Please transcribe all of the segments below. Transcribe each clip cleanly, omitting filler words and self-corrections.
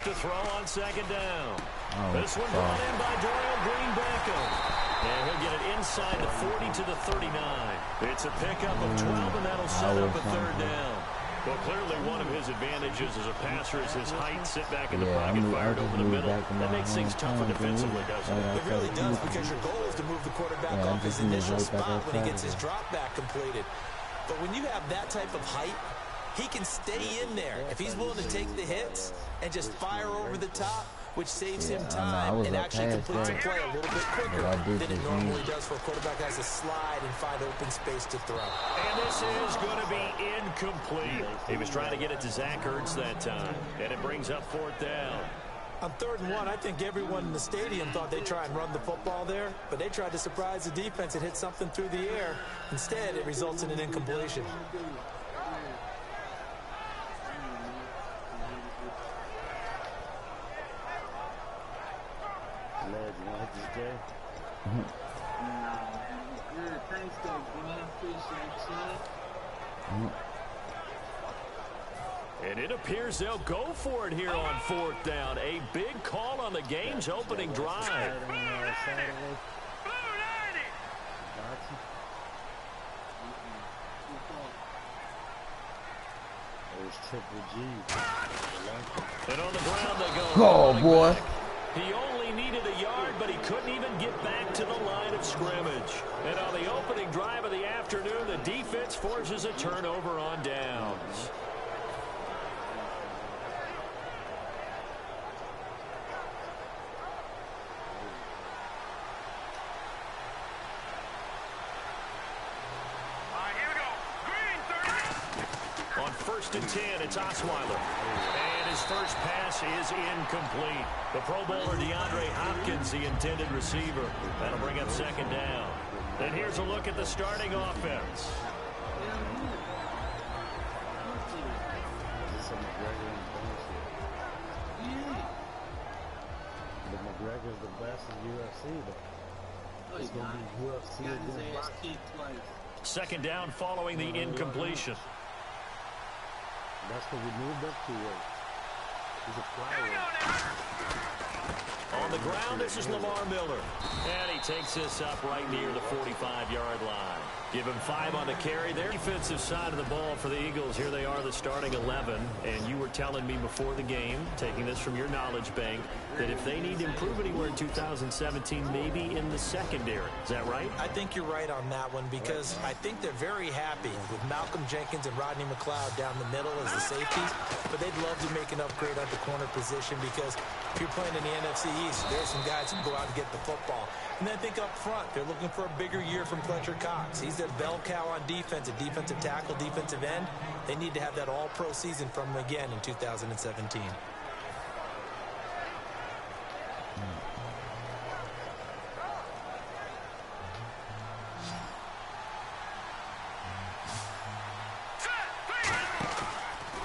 to throw on second down. This one brought in by Dorial Green-Beckham. And he'll get it inside the 40 to the 39. It's a pickup of 12, and that'll set up a third down. Well, clearly one of his advantages as a passer is his height. Sit back in the pocket, fired over the middle. That makes things tougher defensively, doesn't it? It really does, because your goal is to move the quarterback off his initial spot when he gets his drop back completed. But when you have that type of height, he can stay in there. If he's willing to take the hits and just fire over the top, which saves him time and actually completes a play a little bit quicker than it normally does for a quarterback that has to slide and find open space to throw. And this is going to be incomplete. He was trying to get it to Zach Ertz that time, and it brings up fourth down. On 3rd and 1, I think everyone in the stadium thought they'd try and run the football there, but they tried to surprise the defense and hit something through the air. Instead, it results in an incompletion. And it appears they'll go for it here on 4th down. A big call on the game's opening drive. And on the ground they go. Oh, boy. He only needed a yard, but he couldn't even get back to the line of scrimmage. And on the opening drive of the afternoon, the defense forces a turnover on downs. On 1st and 10, it's Osweiler. And his first pass is incomplete. The Pro Bowler DeAndre Hopkins, the intended receiver. That'll bring up 2nd down. Then here's a look at the starting offense. But McGregor's the best in UFC, though. He's going to be UFC again. 2nd down following the incompletion. That's what we moved up to. He's a flyer. On the ground, this is Lamar Miller. And he takes this up right near the 45-yard line. Give him 5 on the carry there. Defensive side of the ball for the Eagles. Here they are, the starting 11. And you were telling me before the game, taking this from your knowledge bank, that if they need to improve anywhere in 2017, maybe in the secondary. Is that right? I think you're right on that one, because I think they're very happy with Malcolm Jenkins and Rodney McLeod down the middle as the safeties. But they'd love to make an upgrade at the corner position, because if you're playing in the NFC East, there's some guys who can go out and get the football. And then I think up front, they're looking for a bigger year from Fletcher Cox. He's their bell cow on defense, a defensive tackle, defensive end. They need to have that all-pro season from him again in 2017.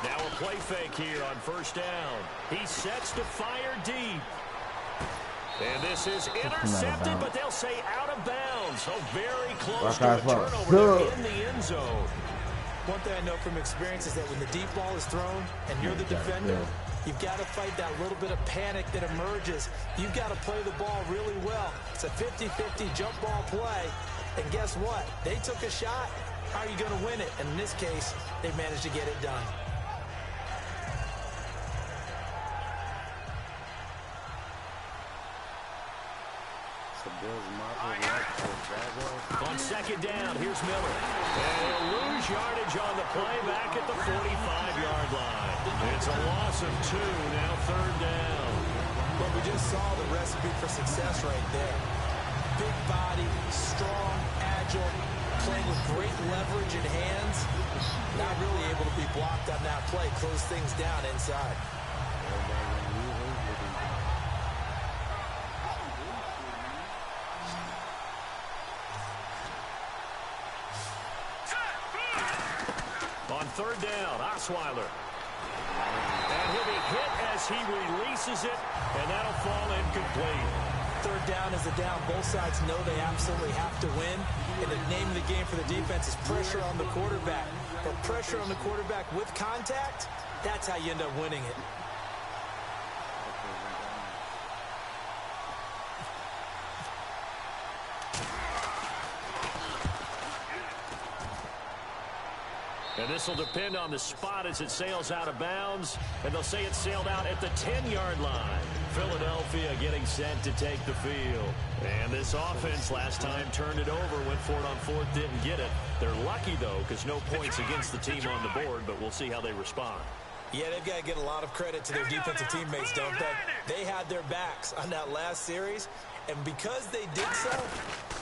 Now a play fake here on 1st down. He sets to fire deep. And this is intercepted, but they'll say out of bounds. So very close to a turnover in the end zone. One thing I know from experience is that when the deep ball is thrown and you're the defender, you've got to fight that little bit of panic that emerges. You've got to play the ball really well. It's a 50-50 jump ball play. And guess what? They took a shot. How are you going to win it? And in this case, they managed to get it done. On 2nd down, here's Miller. And he'll lose yardage on the play back at the 45-yard line. It's a loss of 2, now 3rd down. But we just saw the recipe for success right there. Big body, strong, agile, playing with great leverage in hands. Not really able to be blocked on that play. Close things down inside. On 3rd down, Osweiler. And he'll be hit as he releases it, and that'll fall incomplete. 3rd down is a down. Both sides know they absolutely have to win. And the name of the game for the defense is pressure on the quarterback. But pressure on the quarterback with contact, that's how you end up winning it. And this will depend on the spot as it sails out of bounds. And they'll say it sailed out at the 10-yard line. Philadelphia getting set to take the field. And this offense last time turned it over, went for it on fourth, didn't get it. They're lucky, though, because no points against the team on the board, but we'll see how they respond. Yeah, they've got to get a lot of credit to their defensive teammates, don't they? They had their backs on that last series, and because they did so,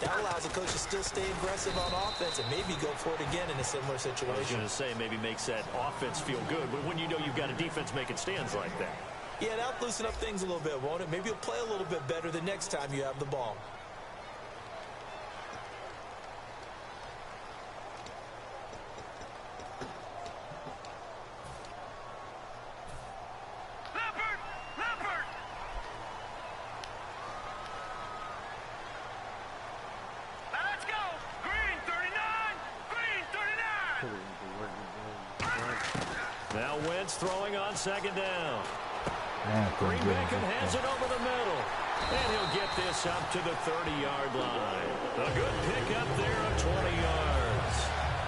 that allows the coach to still stay aggressive on offense and maybe go for it again in a similar situation. I was going to say maybe makes that offense feel good, but when you know you've got a defense making stands like that. Yeah, that'll loosen up things a little bit, won't it? Maybe you'll play a little bit better the next time you have the ball. Now Wentz throwing on second down. Green Bacon has it over the middle. And he'll get this up to the 30-yard line. A good pickup there of 20 yards.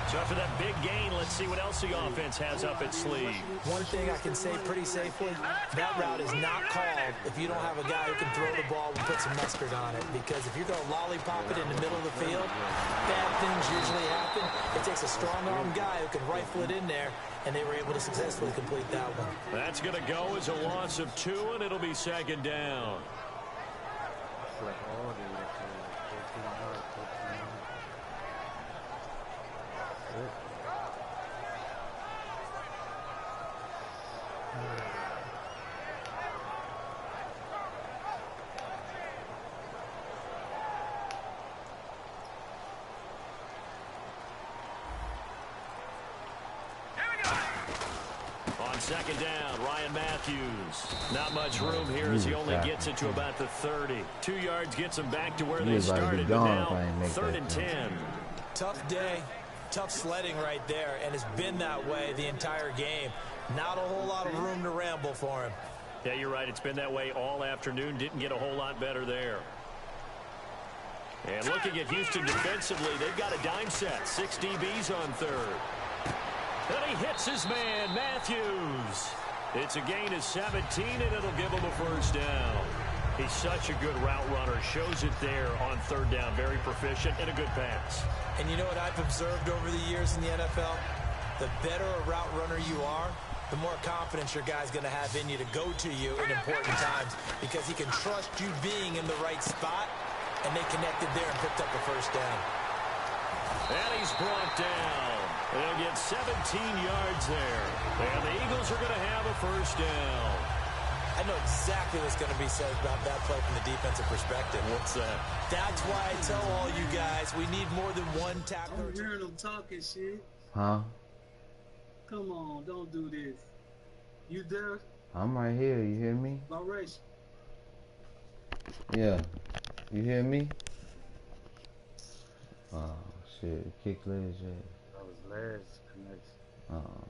So after that big gain, let's see what else the offense has up its sleeve. One thing I can say pretty safely, that route is not called if you don't have a guy who can throw the ball and put some mustard on it. Because if you're going to lollipop it in the middle of the field, bad things usually happen. It takes a strong-arm guy who can rifle it in there, and they were able to successfully complete that one. That's going to go as a loss of 2, and it'll be second down. Like all the way to 14 yards, 14 yards. On second down, Ryan Matthews. Not much room here as he only gets it to about the 30. 2 yards gets him back to where they started. Now, 3rd and 10. Tough day, tough sledding right there, and it's been that way the entire game. Not a whole lot of room to ramble for him. Yeah, you're right. It's been that way all afternoon. Didn't get a whole lot better there. And looking at Houston defensively, they've got a dime set. 6 DBs on third. And he hits his man, Matthews. It's a gain of 17, and it'll give him a first down. He's such a good route runner. Shows it there on third down. Very proficient and a good pass. And you know what I've observed over the years in the NFL? The better a route runner you are, the more confidence your guy's going to have in you to go to you in important times because he can trust you being in the right spot, and they connected there and picked up the first down. And he's brought down. They'll get 17 yards there. And the Eagles are going to have a first down. I know exactly what's going to be said about that play from the defensive perspective. What's that? That's why I tell all you guys we need more than one tackler. I'm hearing them talking shit. Huh? Come on, don't do this. You there? I'm right here. You hear me? BiRacial. Yeah. You hear me? Oh, shit. Kick legs, yeah. That was last connection. Oh.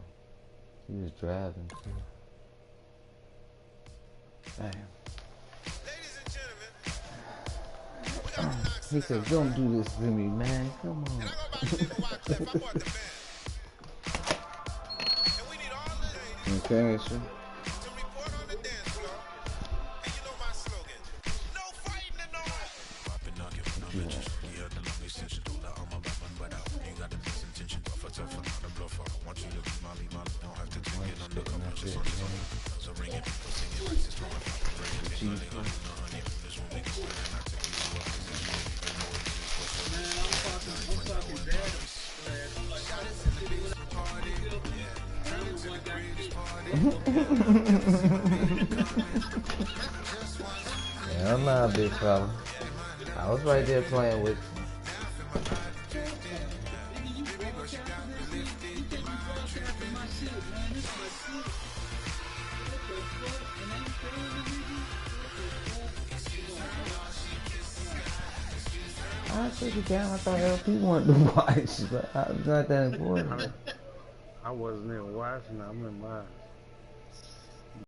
He was driving, too. Damn. Ladies and gentlemen, we got to knock He said, don't do this to me, man. Come on. And I go by the name of Wycliffe. I bought the band. And we need all the ladies Okay, sure. to report on the dance floor. And you know my slogan. No fighting and no Hell nah, big fella. I was right there playing with you. I took it down. I thought LP wanted to watch, but I was not that important. I wasn't even watching. I'm in mine.